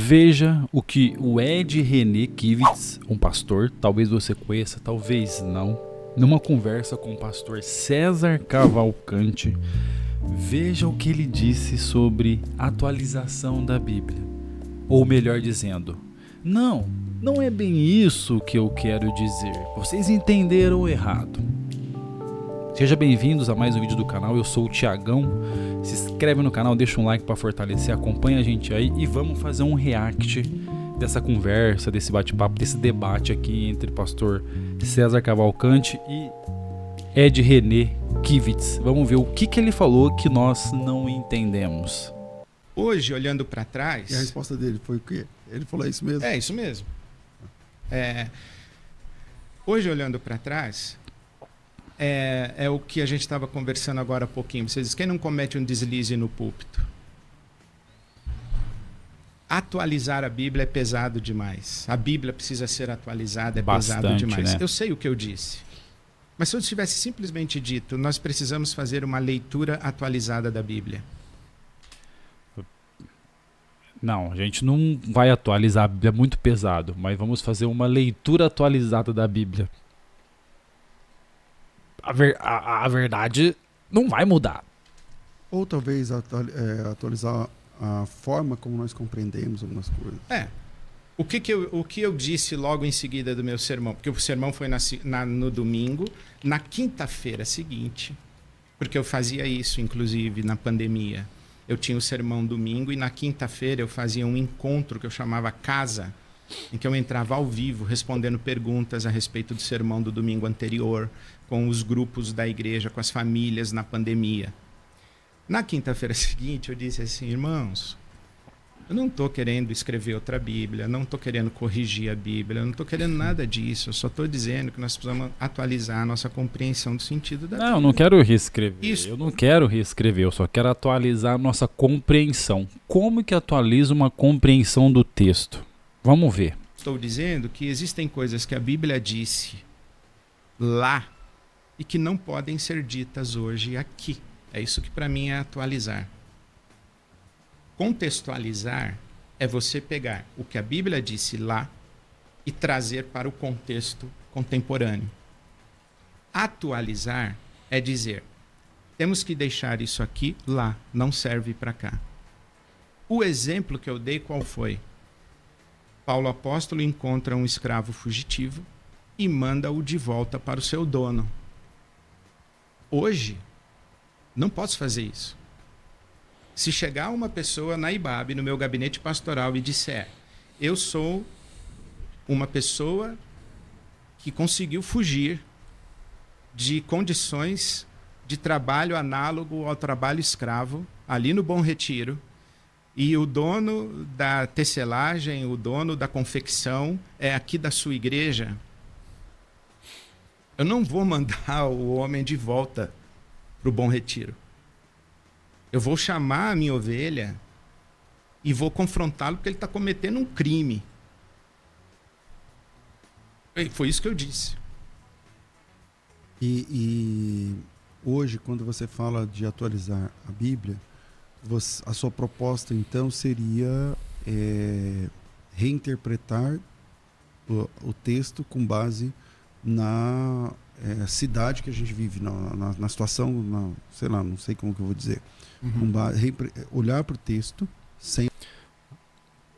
Veja o que o Ed René Kivitz, um pastor, talvez você conheça, talvez não, numa conversa com o pastor César Cavalcante, veja o que ele disse sobre atualização da Bíblia. Ou melhor dizendo, não é bem isso que eu quero dizer. Vocês entenderam errado. Sejam bem-vindos a mais um vídeo do canal, eu sou o Thiagão. Se inscreve no canal, deixa um like para fortalecer, acompanha a gente aí e vamos fazer um react dessa conversa, desse bate-papo, desse debate aqui entre o pastor César Cavalcante e Ed René Kivitz. Vamos ver o que ele falou que nós não entendemos. Hoje, olhando para trás... E a resposta dele foi o quê? Ele falou isso mesmo? É, isso mesmo. Hoje, olhando para trás... É o que a gente estava conversando agora há pouquinho. Vocês dizem, quem não comete um deslize no púlpito? Atualizar a Bíblia é pesado demais. A Bíblia precisa ser atualizada, pesado demais. Né? Eu sei o que eu disse. Mas se eu tivesse simplesmente dito, nós precisamos fazer uma leitura atualizada da Bíblia. Não, a gente não vai atualizar a Bíblia, é muito pesado. Mas vamos fazer uma leitura atualizada da Bíblia. A verdade não vai mudar. Ou talvez atualizar a forma como nós compreendemos algumas coisas. O que eu disse logo em seguida do meu sermão? Porque o sermão foi no domingo. Na quinta-feira seguinte, porque eu fazia isso, inclusive, na pandemia. Eu tinha o sermão domingo e na quinta-feira eu fazia um encontro que eu chamava Casa, em que eu entrava ao vivo respondendo perguntas a respeito do sermão do domingo anterior, com os grupos da igreja, com as famílias na pandemia. Na quinta-feira seguinte eu disse assim, irmãos, eu não estou querendo escrever outra Bíblia, não estou querendo corrigir a Bíblia, eu não estou querendo nada disso, eu só estou dizendo que nós precisamos atualizar a nossa compreensão do sentido da Bíblia. Não, eu não quero reescrever, eu não quero reescrever, eu só quero atualizar a nossa compreensão. Como que atualiza uma compreensão do texto? Vamos ver. Estou dizendo que existem coisas que a Bíblia disse lá e que não podem ser ditas hoje aqui. É isso que para mim é atualizar. Contextualizar é você pegar o que a Bíblia disse lá e trazer para o contexto contemporâneo. Atualizar é dizer, temos que deixar isso aqui lá, não serve para cá. O exemplo que eu dei qual foi? Paulo apóstolo encontra um escravo fugitivo e manda-o de volta para o seu dono. Hoje, não posso fazer isso. Se chegar uma pessoa na IBAB, no meu gabinete pastoral, e disser, eu sou uma pessoa que conseguiu fugir de condições de trabalho análogo ao trabalho escravo, ali no Bom Retiro, e o dono da tecelagem, o dono da confecção é aqui da sua igreja, eu não vou mandar o homem de volta para o Bom Retiro. Eu vou chamar a minha ovelha e vou confrontá-lo porque ele está cometendo um crime. E foi isso que eu disse. E hoje, quando você fala de atualizar a Bíblia, a sua proposta, então, seria reinterpretar o texto com base na cidade que a gente vive, na situação, sei lá, não sei como que eu vou dizer. Olhar para o texto sem...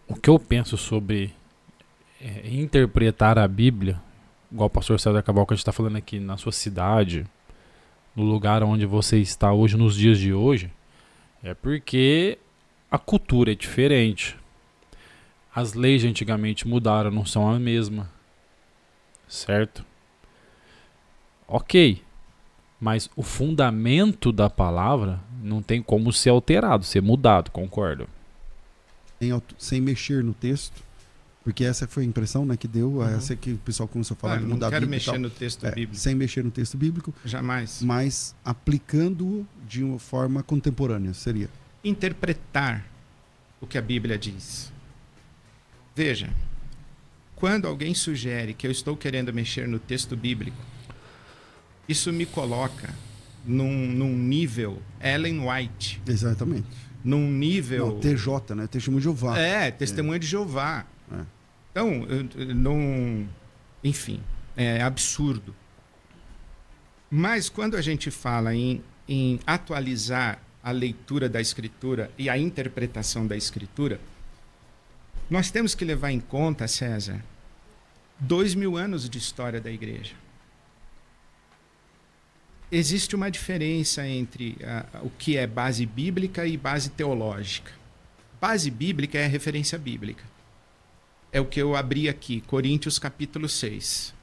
O que eu penso sobre interpretar a Bíblia, igual o pastor César Cavalcante está falando aqui, na sua cidade, no lugar onde você está hoje, nos dias de hoje, é porque a cultura é diferente. As leis de antigamente mudaram, não são a mesma. Certo? Ok. Mas o fundamento da palavra não tem como ser alterado, ser mudado, concordo? Sem mexer no texto, porque essa foi a impressão, né, que deu, essa que o pessoal começou a falar de mudar a Bíblia. Não quero mexer no texto bíblico. Sem mexer no texto bíblico. Jamais. Mas aplicando-o de uma forma contemporânea, seria? Interpretar o que a Bíblia diz. Veja, quando alguém sugere que eu estou querendo mexer no texto bíblico, isso me coloca num nível Ellen White. Exatamente. num nível... Não, TJ, né? Testemunho de Jeová. Testemunha de Jeová. É. Então, não... Enfim, é absurdo. Mas quando a gente fala em atualizar a leitura da Escritura e a interpretação da Escritura, nós temos que levar em conta, César, 2000 anos de história da igreja. Existe uma diferença entre o que é base bíblica e base teológica. Base bíblica é a referência bíblica. É o que eu abri aqui, Coríntios capítulo 6.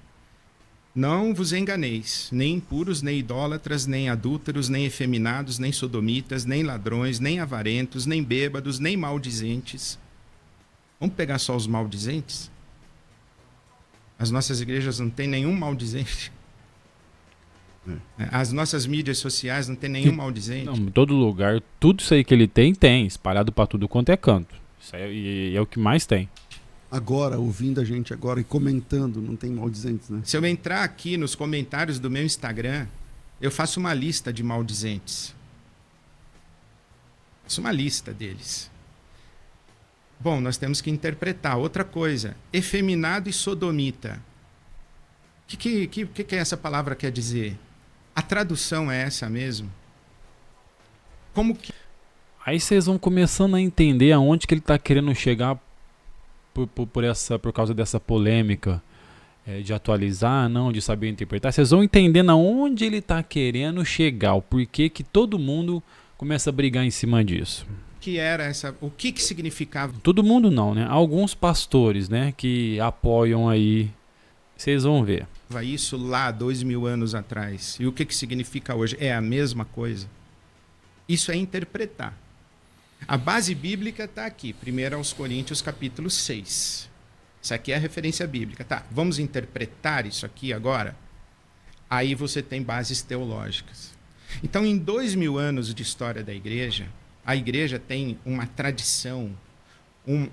Não vos enganeis, nem impuros, nem idólatras, nem adúlteros, nem efeminados, nem sodomitas, nem ladrões, nem avarentos, nem bêbados, nem maldizentes. Vamos pegar só os maldizentes? As nossas igrejas não têm nenhum maldizente. As nossas mídias sociais não tem nenhum maldizente. Não, em todo lugar, tudo isso aí que ele tem, espalhado para tudo quanto é canto. Isso aí é o que mais tem. Agora, ouvindo a gente agora e comentando, não tem maldizentes, né? Se eu entrar aqui nos comentários do meu Instagram, eu faço uma lista de maldizentes. Faço uma lista deles. Bom, nós temos que interpretar. Outra coisa, efeminado e sodomita. O que essa palavra quer dizer? A tradução é essa mesmo? Como que... Aí vocês vão começando a entender aonde que ele está querendo chegar por causa dessa polêmica de atualizar, não, de saber interpretar. Vocês vão entendendo aonde ele está querendo chegar, o porquê que todo mundo começa a brigar em cima disso. O que significava? Todo mundo não, né? Alguns pastores, né, que apoiam aí. Vocês vão ver. Isso lá 2000 anos atrás. E o que significa hoje? É a mesma coisa. Isso é interpretar. A base bíblica está aqui, 1 aos Coríntios capítulo 6. Isso aqui é a referência bíblica. Tá, vamos interpretar isso aqui agora? Aí você tem bases teológicas. Então, em 2000 anos de história da igreja, a igreja tem uma tradição,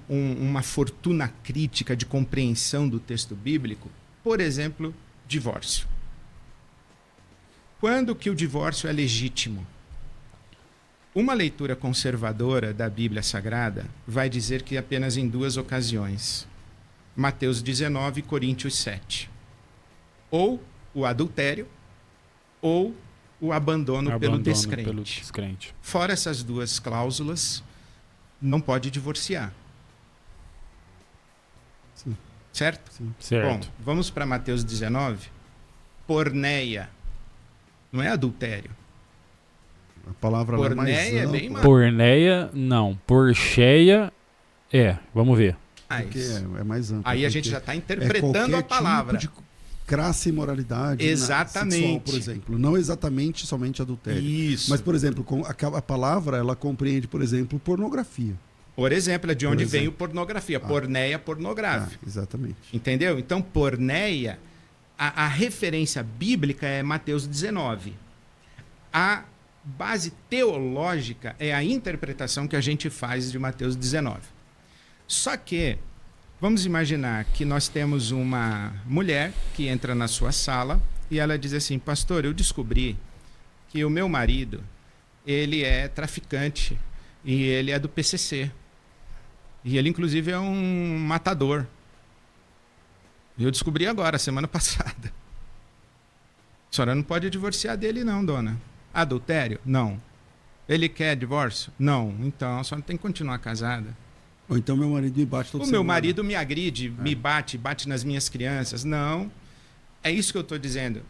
uma fortuna crítica de compreensão do texto bíblico. Por exemplo, divórcio. Quando que o divórcio é legítimo? Uma leitura conservadora da Bíblia Sagrada vai dizer que apenas em 2 ocasiões. Mateus 19 e Coríntios 7. Ou o adultério, ou o abandono pelo descrente. Fora essas 2 cláusulas, não pode divorciar. Sim. Certo? Sim. Certo. Bom, vamos para Mateus 19. Porneia. Não é adultério. A palavra porneia é bem mais... Porneia, não. Porcheia, vamos ver. Porque é mais amplo. Aí a gente já está interpretando a palavra. Tipo de crasse imoralidade. Exatamente. Sexual, por exemplo. Não exatamente somente adultério. Isso. Mas, por exemplo, a palavra, ela compreende, por exemplo, pornografia. Por exemplo, é de onde vem o pornografia. Porneia pornográfica. Exatamente. Entendeu? Então, porneia, a referência bíblica é Mateus 19. A base teológica é a interpretação que a gente faz de Mateus 19. Só que, vamos imaginar que nós temos uma mulher que entra na sua sala e ela diz assim: pastor, eu descobri que o meu marido, ele é traficante e ele é do PCC. E ele, inclusive, é um matador. E eu descobri agora, semana passada. A senhora não pode divorciar dele não, dona. Adultério? Não. Ele quer divórcio? Não. Então, a senhora tem que continuar casada. Ou então meu marido me bate todo semana. O meu marido me agride, me bate nas minhas crianças. Não. É isso que eu estou dizendo.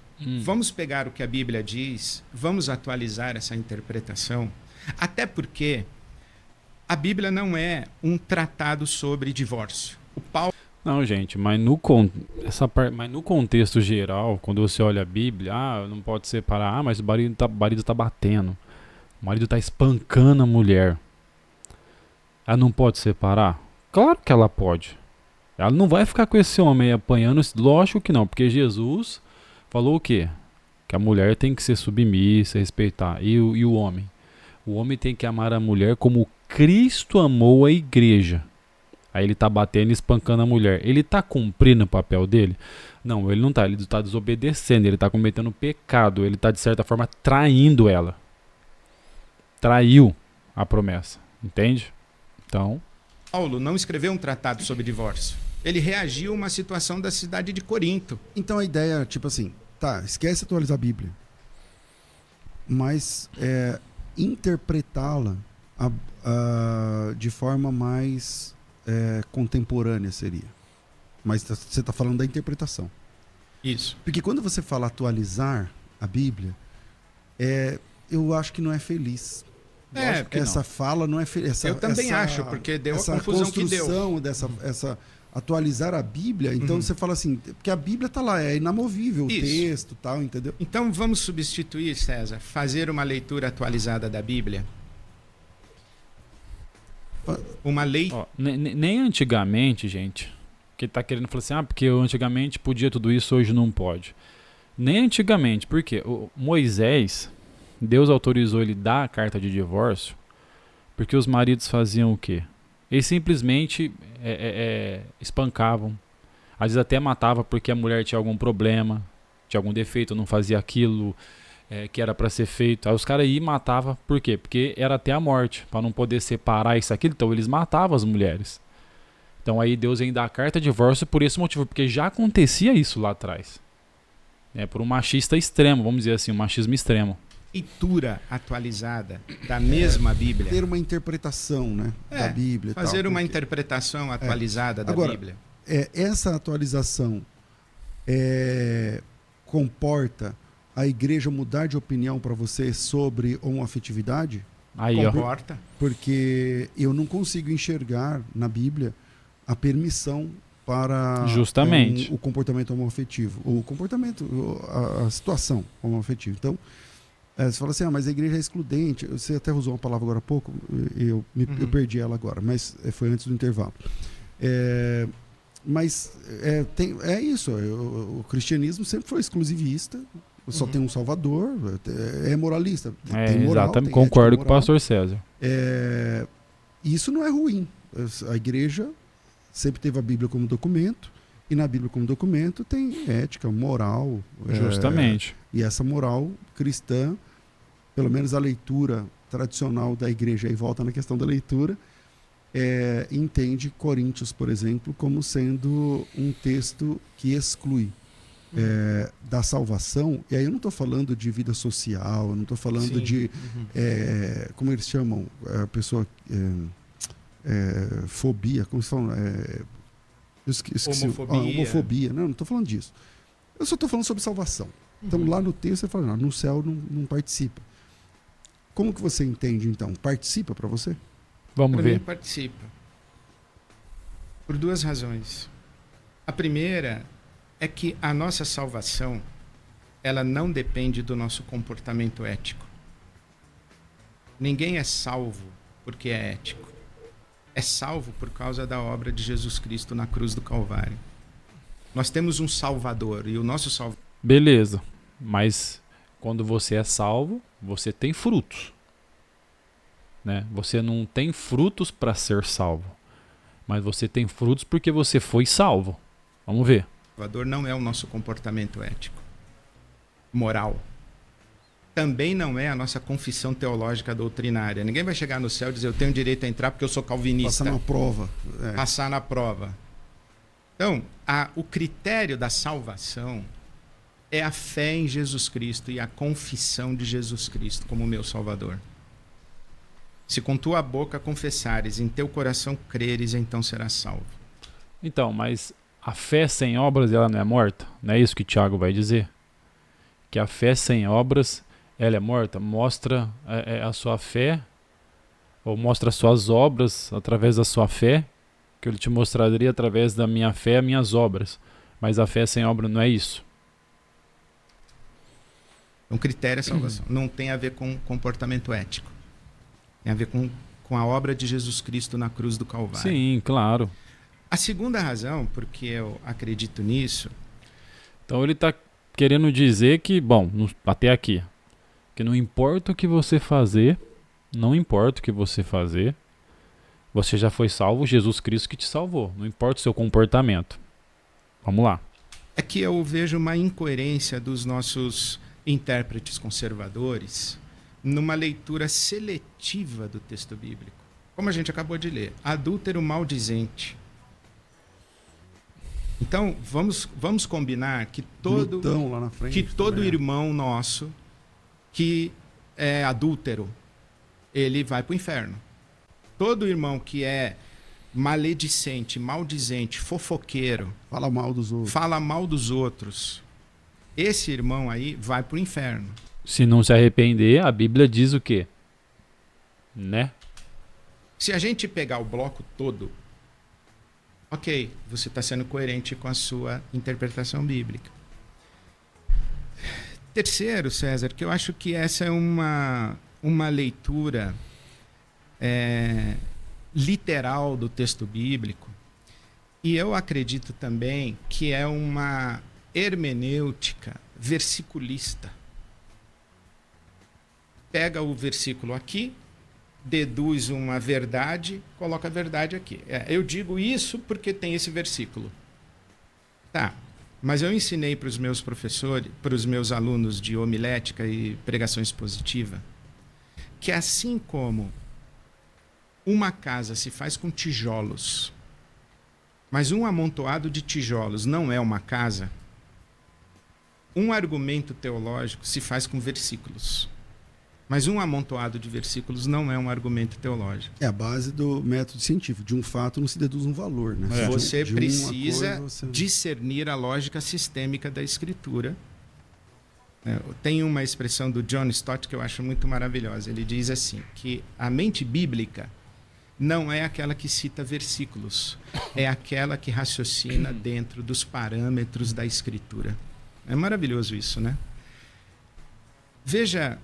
Vamos pegar o que a Bíblia diz, vamos atualizar essa interpretação. Até porque a Bíblia não é um tratado sobre divórcio. O Paulo... Não, gente, mas no contexto geral, quando você olha a Bíblia, não pode separar, mas o marido tá batendo, o marido tá espancando a mulher. Ela não pode separar? Claro que ela pode. Ela não vai ficar com esse homem apanhando, lógico que não, porque Jesus falou o quê? Que a mulher tem que ser submissa, respeitar. E o homem? O homem tem que amar a mulher como Cristo amou a igreja. Aí ele tá batendo e espancando a mulher. Ele tá cumprindo o papel dele? Não, ele não tá. Ele tá desobedecendo, ele tá cometendo pecado. Ele tá, de certa forma, traindo ela. Traiu a promessa. Entende? Então, Paulo não escreveu um tratado sobre divórcio. Ele reagiu a uma situação da cidade de Corinto. Então a ideia, tipo assim, tá, esquece atualizar a Bíblia, mas interpretá-la de forma mais contemporânea seria. Mas você está falando da interpretação. Isso. Porque quando você fala atualizar a Bíblia, eu acho que não é feliz. Essa fala não é feliz. Eu também acho, porque deu a confusão que deu. Essa atualizar a Bíblia, então você fala assim, porque a Bíblia está lá, é inamovível, Isso. o texto, tal, entendeu? Então vamos substituir, César, fazer uma leitura atualizada da Bíblia. Uma lei. nem antigamente, gente, que tá querendo falar assim, porque antigamente podia tudo isso, hoje não pode. Nem antigamente, porque Moisés, Deus autorizou ele dar a carta de divórcio, porque os maridos faziam o quê? Eles simplesmente espancavam, às vezes até matava porque a mulher tinha algum problema, tinha algum defeito, não fazia aquilo que era para ser feito. Aí os caras iam e matavam, por quê? Porque era até a morte, para não poder separar isso aquilo, então eles matavam as mulheres. Então aí Deus vem dar a carta de divórcio por esse motivo, porque já acontecia isso lá atrás. Por um machista extremo, vamos dizer assim, um machismo extremo. Leitura atualizada da mesma Bíblia. Ter uma interpretação, né, da Bíblia. Fazer uma interpretação atualizada da Bíblia. Essa atualização comporta a igreja mudar de opinião para você sobre homoafetividade? Aí, comporta. Porque eu não consigo enxergar na Bíblia a permissão para justamente o comportamento homoafetivo. O comportamento, a situação homoafetiva. Então, você fala assim, mas a igreja é excludente. Você até usou uma palavra agora há pouco, eu perdi ela agora, mas foi antes do intervalo. Mas é isso, o cristianismo sempre foi exclusivista, só tem um salvador, é moralista. Tem moral, exatamente, tem concordo ética, com o pastor César. Isso não é ruim. A igreja sempre teve a Bíblia como documento, e na Bíblia como documento tem ética, moral. Justamente. E essa moral cristã, pelo menos a leitura tradicional da igreja, aí volta na questão da leitura, entende Coríntios, por exemplo, como sendo um texto que exclui da salvação. E aí eu não estou falando de vida social, eu não estou falando de como eles chamam a pessoa fobia, como se fala, esqueci, homofobia. Não estou falando disso. Eu só estou falando sobre salvação. Então lá no texto você fala, no céu não participa. Como que você entende então? Participa para você? Vamos ver. Para mim participa. Por duas razões. A primeira é que a nossa salvação, ela não depende do nosso comportamento ético. Ninguém é salvo porque é ético. É salvo por causa da obra de Jesus Cristo na cruz do Calvário. Nós temos um Salvador e o nosso Salvador... Beleza, mas quando você é salvo, você tem frutos. Né? Você não tem frutos para ser salvo, mas você tem frutos porque você foi salvo. Vamos ver. O Salvador não é o nosso comportamento ético, moral. Também não é a nossa confissão teológica doutrinária. Ninguém vai chegar no céu e dizer eu tenho direito a entrar porque eu sou calvinista. Passar na prova. Passar na prova. Então, o critério da salvação é a fé em Jesus Cristo e a confissão de Jesus Cristo como meu Salvador. Se com tua boca confessares, em teu coração creres, então serás salvo. Então, mas a fé sem obras, ela não é morta? Não é isso que Tiago vai dizer? Que a fé sem obras, ela é morta? Mostra a sua fé, ou mostra as suas obras através da sua fé, que ele te mostraria através da minha fé, as minhas obras. Mas a fé sem obra não é isso. Um critério é salvação. Não tem a ver com comportamento ético. Tem a ver com a obra de Jesus Cristo na cruz do Calvário. Sim, claro. A segunda razão, porque eu acredito nisso... Então ele está querendo dizer que, bom, até aqui, que não importa o que você fazer, você já foi salvo, Jesus Cristo que te salvou. Não importa o seu comportamento. Vamos lá. É que eu vejo uma incoerência dos nossos intérpretes conservadores numa leitura seletiva do texto bíblico. como a gente acabou de ler, adúltero maldizente. Então, vamos combinar que Glutão lá na frente, todo irmão nosso que é adúltero, ele vai para o inferno. Todo irmão que é maledicente, maldizente, fofoqueiro, fala mal dos outros, esse irmão aí vai para o inferno. Se não se arrepender, a Bíblia diz o quê? Né? Se a gente pegar o bloco todo, ok, você está sendo coerente com a sua interpretação bíblica. Terceiro, César, que eu acho que essa é uma leitura literal do texto bíblico, e eu acredito também que é uma hermenêutica versiculista. Pega o versículo aqui, deduz uma verdade, coloca a verdade aqui. Eu digo isso porque tem esse versículo. Tá, mas eu ensinei para os meus professores, para os meus alunos de homilética e pregação expositiva, que assim como uma casa se faz com tijolos, mas um amontoado de tijolos não é uma casa, um argumento teológico se faz com versículos. Mas um amontoado de versículos não é um argumento teológico. É a base do método científico. De um fato não se deduz um valor. Né? Você precisa discernir a lógica sistêmica da Escritura. Tem uma expressão do John Stott que eu acho muito maravilhosa. Ele diz assim, que a mente bíblica não é aquela que cita versículos, é aquela que raciocina dentro dos parâmetros da Escritura. É maravilhoso isso, né? Veja,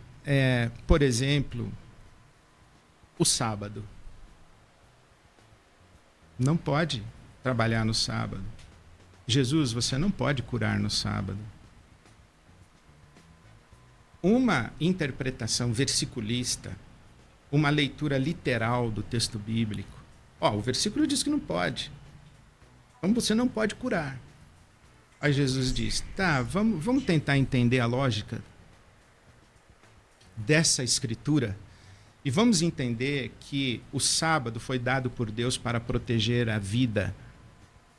por exemplo, o sábado. Não pode trabalhar no sábado. Jesus, você não pode curar no sábado. Uma interpretação versiculista, uma leitura literal do texto bíblico. O versículo diz que não pode. Então você não pode curar. Aí Jesus diz, tá, vamos tentar entender a lógica dessa escritura e vamos entender que o sábado foi dado por Deus para proteger a vida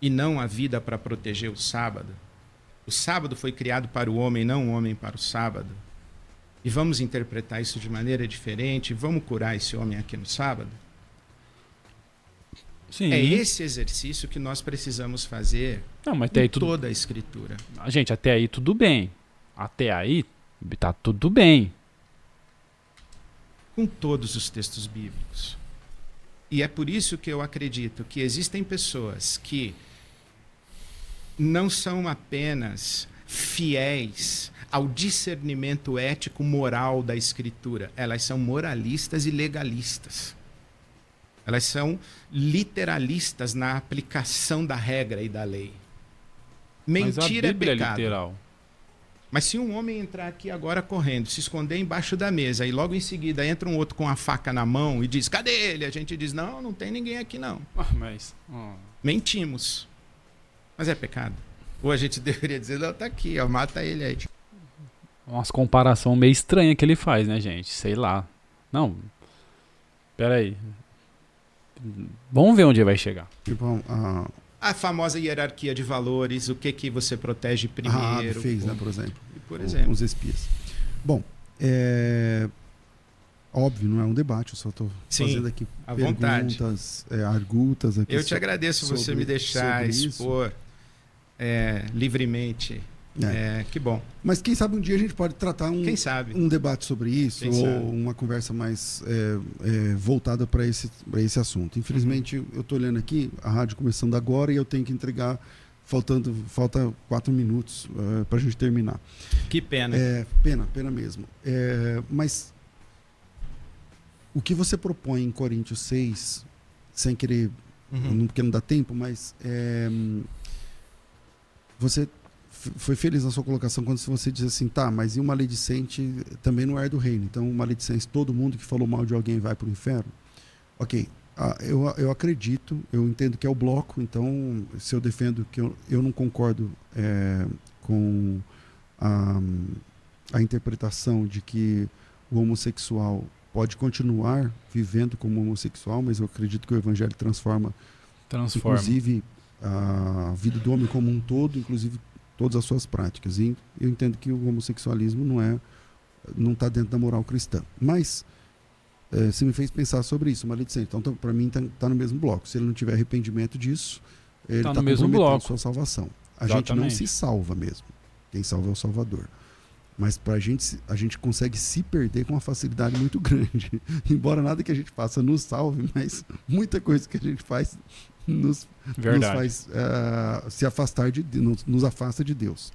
e não a vida para proteger o sábado. O sábado foi criado para o homem, não o homem para o sábado. E vamos interpretar isso de maneira diferente, vamos curar esse homem aqui no sábado? Sim. É esse exercício que nós precisamos fazer em toda a Escritura. Gente, até aí tudo bem. Até aí tá tudo bem. Com todos os textos bíblicos. E é por isso que eu acredito que existem pessoas que não são apenas fiéis ao discernimento ético-moral da Escritura. Elas são moralistas e legalistas. Elas são literalistas na aplicação da regra e da lei. Mentira é pecado. É literal. Mas se um homem entrar aqui agora correndo, se esconder embaixo da mesa e logo em seguida entra um outro com a faca na mão e diz, cadê ele? A gente diz, não tem ninguém aqui não. Mentimos. Mas é pecado. Ou a gente deveria dizer, não, tá aqui, mata ele aí. Umas comparação meio estranha que ele faz, né, gente? Sei lá. Não. Pera aí. Vamos ver onde vai chegar. Tipo, a famosa hierarquia de valores, o que você protege primeiro. Fez, né, por exemplo. Por exemplo. Os espias. Bom, óbvio, não é um debate, eu só estou fazendo aqui perguntas, argutas. Aqui eu te agradeço você me deixar expor livremente. Que bom. Mas quem sabe um dia a gente pode tratar um debate sobre isso, ou uma conversa mais voltada para esse assunto. Infelizmente, eu estou olhando aqui, a rádio começando agora e eu tenho que entregar, falta 4 minutos para a gente terminar. Que pena. Pena mesmo. Mas o que você propõe em Coríntios 6, sem querer, porque não dá tempo, mas você foi feliz na sua colocação quando você diz assim, tá, mas e o maledicente também não é do reino. Então, o maledicente, todo mundo que falou mal de alguém vai para o inferno? Ok, eu acredito, eu entendo que é o bloco, então, se eu defendo que eu não concordo com a interpretação de que o homossexual pode continuar vivendo como homossexual, mas eu acredito que o evangelho transforma. Inclusive a vida do homem como um todo, inclusive todas as suas práticas. E eu entendo que o homossexualismo não está dentro da moral cristã. Mas você me fez pensar sobre isso, maledicente. Então, para mim, está no mesmo bloco. Se ele não tiver arrependimento disso, ele está comprometendo a sua salvação. A gente não se salva mesmo. Quem salva é o Salvador. Mas a gente consegue se perder com uma facilidade muito grande. Embora nada que a gente faça nos salve, mas muita coisa que a gente faz nos faz se afastar nos afasta de Deus.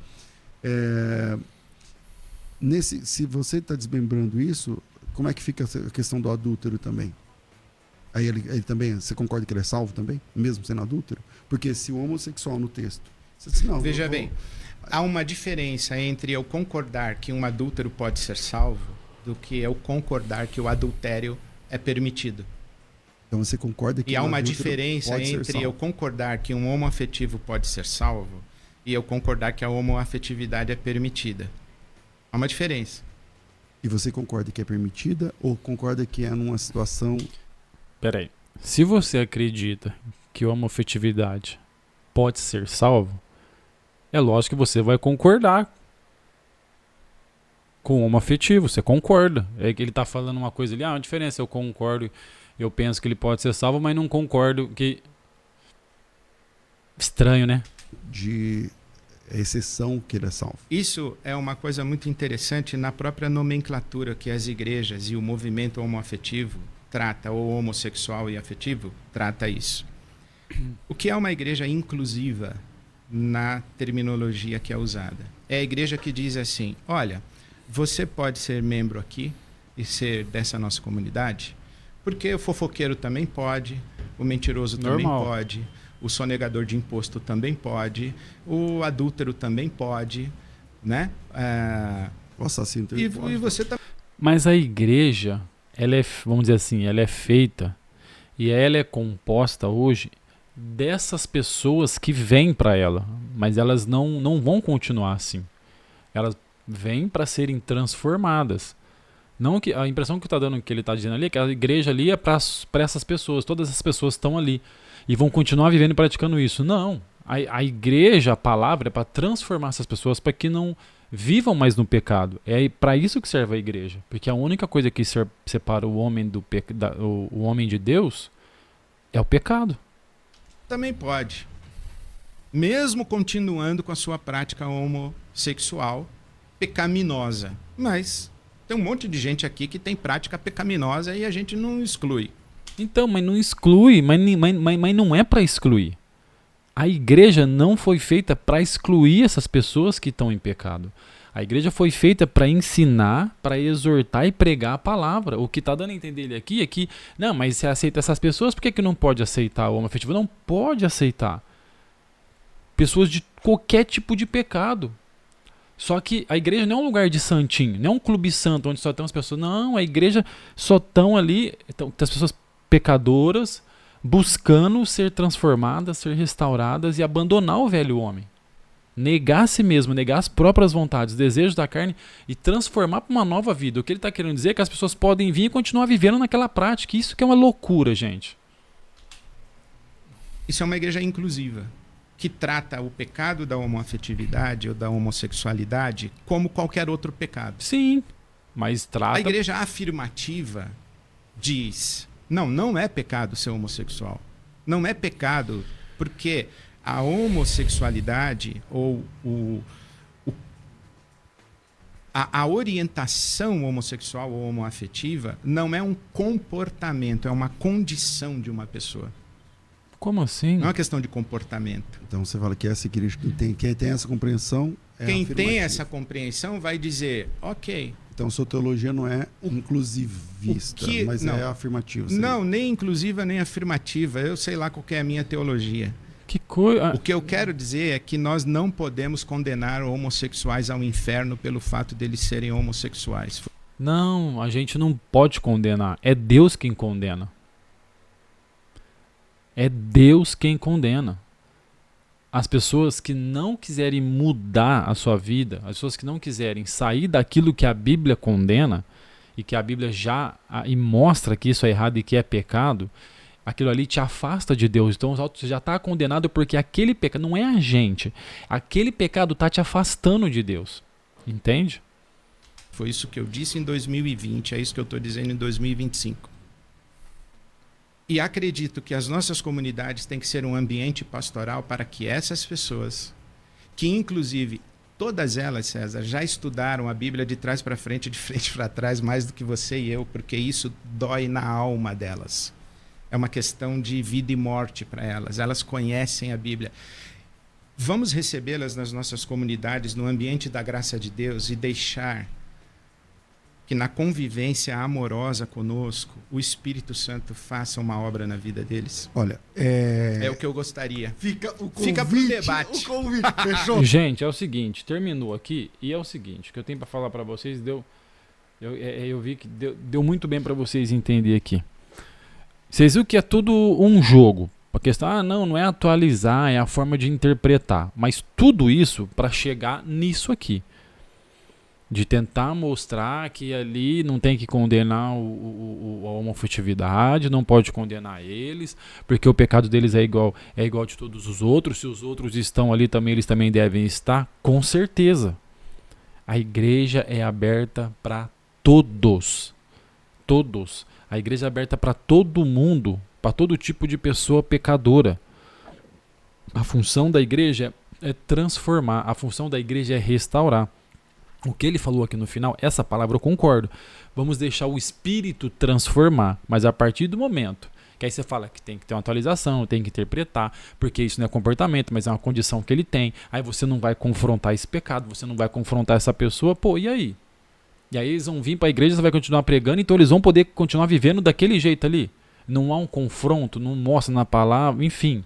Se você está desmembrando isso, como é que fica a questão do adúltero também? Aí ele também, você concorda que ele é salvo também, mesmo sendo adúltero? Porque se o homossexual no texto... Você diz, não, veja bem, há uma diferença entre eu concordar que um adúltero pode ser salvo do que eu concordar que o adultério é permitido. Então você concorda que há uma diferença entre eu concordar que um homoafetivo pode ser salvo e eu concordar que a homoafetividade é permitida. Há uma diferença. E você concorda que é permitida ou concorda que é numa situação... Peraí. Se você acredita que a homoafetividade pode ser salvo, é lógico que você vai concordar com o homoafetivo. Você concorda. É que ele está falando uma coisa ali, uma diferença, eu concordo... Eu penso que ele pode ser salvo, mas não concordo que... Estranho, né? De exceção que ele é salvo. Isso é uma coisa muito interessante na própria nomenclatura que as igrejas e o movimento homoafetivo trata, ou homossexual e afetivo, trata isso. O que é uma igreja inclusiva na terminologia que é usada? É a igreja que diz assim, olha, você pode ser membro aqui e ser dessa nossa comunidade... Porque o fofoqueiro também pode, o mentiroso também pode, o sonegador de imposto também pode, o adúltero também pode, né? O assassino também pode. E você tá... Mas a igreja, ela é, vamos dizer assim, ela é feita e ela é composta hoje dessas pessoas que vêm para ela, mas elas não vão continuar assim. Elas vêm para serem transformadas. Não que a impressão que está dando, que ele está dizendo ali, é que a igreja ali é para essas pessoas, todas essas pessoas estão ali e vão continuar vivendo e praticando isso. Não, a igreja, a palavra é para transformar essas pessoas para que não vivam mais no pecado. É para isso que serve a igreja, porque a única coisa que separa o homem o homem de Deus é o pecado. Também pode, mesmo continuando com a sua prática homossexual pecaminosa, mas... Tem um monte de gente aqui que tem prática pecaminosa e a gente não exclui. Então, mas não exclui, mas não é para excluir. A igreja não foi feita para excluir essas pessoas que estão em pecado. A igreja foi feita para ensinar, para exortar e pregar a palavra. O que está dando a entender ele aqui é que, não, mas você aceita essas pessoas, por que não pode aceitar o homoafetivo? Não pode aceitar. Pessoas de qualquer tipo de pecado. Só que a igreja não é um lugar de santinho, não é um clube santo onde só tem as pessoas. Não, a igreja só estão ali, as pessoas pecadoras buscando ser transformadas, ser restauradas e abandonar o velho homem. Negar a si mesmo, negar as próprias vontades, os desejos da carne e transformar para uma nova vida. O que ele está querendo dizer é que as pessoas podem vir e continuar vivendo naquela prática. Isso que é uma loucura, gente. Isso é uma igreja inclusiva, que trata o pecado da homoafetividade ou da homossexualidade como qualquer outro pecado. Sim, mas trata... A igreja afirmativa diz, não é pecado ser homossexual. Não é pecado porque a homossexualidade ou a orientação homossexual ou homoafetiva não é um comportamento, é uma condição de uma pessoa. Como assim? Não é uma questão de comportamento. Então você fala que essa igreja, quem tem essa compreensão é quem tem essa compreensão vai dizer, ok. Então sua teologia não é inclusivista, mas não, é afirmativa. Não, nem inclusiva nem afirmativa. Eu sei lá qual que é a minha teologia. Que coisa. O que eu quero dizer é que nós não podemos condenar homossexuais ao inferno pelo fato deles serem homossexuais. Não, a gente não pode condenar. É Deus quem condena. É Deus quem condena. As pessoas que não quiserem mudar a sua vida, as pessoas que não quiserem sair daquilo que a Bíblia condena, e que a Bíblia já e mostra que isso é errado e que é pecado, aquilo ali te afasta de Deus. Então você já está condenado porque aquele pecado, não é a gente, aquele pecado está te afastando de Deus. Entende? Foi isso que eu disse em 2020, é isso que eu estou dizendo em 2025. E acredito que as nossas comunidades têm que ser um ambiente pastoral para que essas pessoas, que inclusive todas elas, César, já estudaram a Bíblia de trás para frente, de frente para trás, mais do que você e eu, porque isso dói na alma delas. É uma questão de vida e morte para elas. Elas conhecem a Bíblia. Vamos recebê-las nas nossas comunidades, no ambiente da graça de Deus, e deixar que na convivência amorosa conosco, o Espírito Santo faça uma obra na vida deles. Olha, é o que eu gostaria. Fica pro debate. O convite. Fechou? Gente, é o seguinte, terminou aqui, e é o seguinte, o que eu tenho para falar para vocês, eu vi que deu muito bem para vocês entender aqui. Vocês viram que é tudo um jogo. A questão, não é atualizar, é a forma de interpretar. Mas tudo isso para chegar nisso aqui. De tentar mostrar que ali não tem que condenar a homoafetividade, não pode condenar eles, porque o pecado deles é igual de todos os outros. Se os outros estão ali também, eles também devem estar, com certeza. A igreja é aberta para todos. Todos. A igreja é aberta para todo mundo, para todo tipo de pessoa pecadora. A função da igreja é transformar, a função da igreja é restaurar. O que ele falou aqui no final, essa palavra eu concordo. Vamos deixar o Espírito transformar, mas a partir do momento que aí você fala que tem que ter uma atualização, tem que interpretar, porque isso não é comportamento, mas é uma condição que ele tem. Aí você não vai confrontar esse pecado, você não vai confrontar essa pessoa, e aí? E aí eles vão vir para a igreja, você vai continuar pregando, então eles vão poder continuar vivendo daquele jeito ali. Não há um confronto, não mostra na palavra, enfim.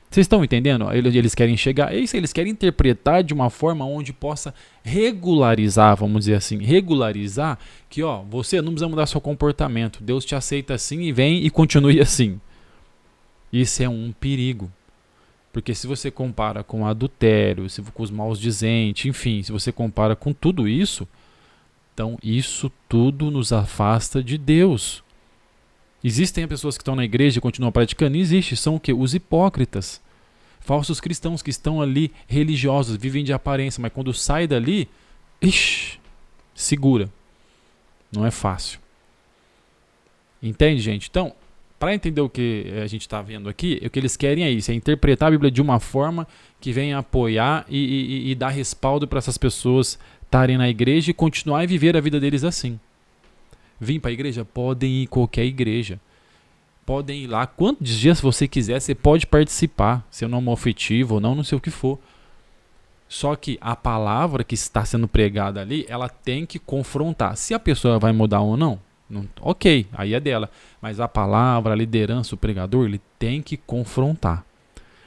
Vocês estão entendendo? Eles querem chegar, é isso, eles querem interpretar de uma forma onde possa regularizar, vamos dizer assim, regularizar que você não precisa mudar seu comportamento, Deus te aceita assim e vem e continue assim. Isso é um perigo, porque se você compara com adultério, com os maus dizentes, enfim, se você compara com tudo isso, então isso tudo nos afasta de Deus. Existem pessoas que estão na igreja e continuam praticando? Existe. São o quê? Os hipócritas. Falsos cristãos que estão ali religiosos, vivem de aparência, mas quando sai dali, segura. Não é fácil. Entende, gente? Então, para entender o que a gente está vendo aqui, o que eles querem é isso, é interpretar a Bíblia de uma forma que venha apoiar e dar respaldo para essas pessoas estarem na igreja e continuar a viver a vida deles assim. Vim para a igreja? Podem ir em qualquer igreja. Podem ir lá. Quantos dias você quiser, você pode participar. Sendo homoafetivo ou não, não sei o que for. Só que a palavra que está sendo pregada ali, ela tem que confrontar. Se a pessoa vai mudar ou não, ok, aí é dela. Mas a palavra, a liderança, o pregador, ele tem que confrontar.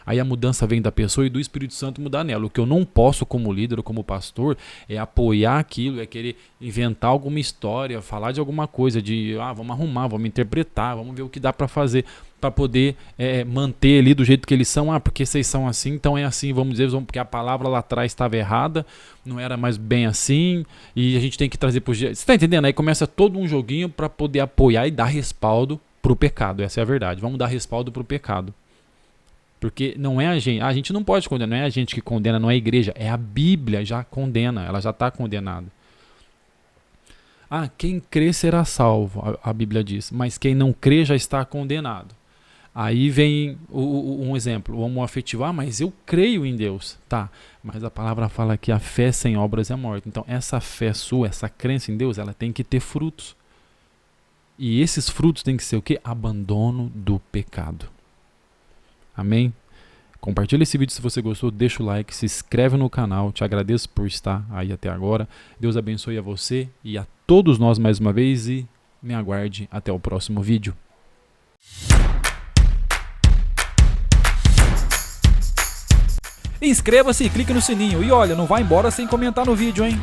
Aí a mudança vem da pessoa e do Espírito Santo mudar nela. O que eu não posso como líder ou como pastor é apoiar aquilo, é querer inventar alguma história, falar de alguma coisa, de vamos arrumar, vamos interpretar, vamos ver o que dá para fazer para poder manter ali do jeito que eles são. Porque vocês são assim, então é assim, vamos dizer, porque a palavra lá atrás estava errada, não era mais bem assim, e a gente tem que trazer para o dia. Você está entendendo? Aí começa todo um joguinho para poder apoiar e dar respaldo para o pecado. Essa é a verdade. Vamos dar respaldo para o pecado. Porque não é a gente não pode condenar, não é a gente que condena, não é a igreja, é a Bíblia já condena, ela já está condenada. Quem crê será salvo, a Bíblia diz, mas quem não crê já está condenado. Aí vem um exemplo, o homoafetivo, mas eu creio em Deus, tá, mas a palavra fala que a fé sem obras é morte. Então essa fé sua, essa crença em Deus, ela tem que ter frutos. E esses frutos têm que ser o quê? Abandono do pecado. Amém? Compartilha esse vídeo se você gostou, deixa o like, se inscreve no canal, te agradeço por estar aí até agora. Deus abençoe a você e a todos nós mais uma vez e me aguarde até o próximo vídeo. Inscreva-se e clique no sininho e olha, não vá embora sem comentar no vídeo, hein?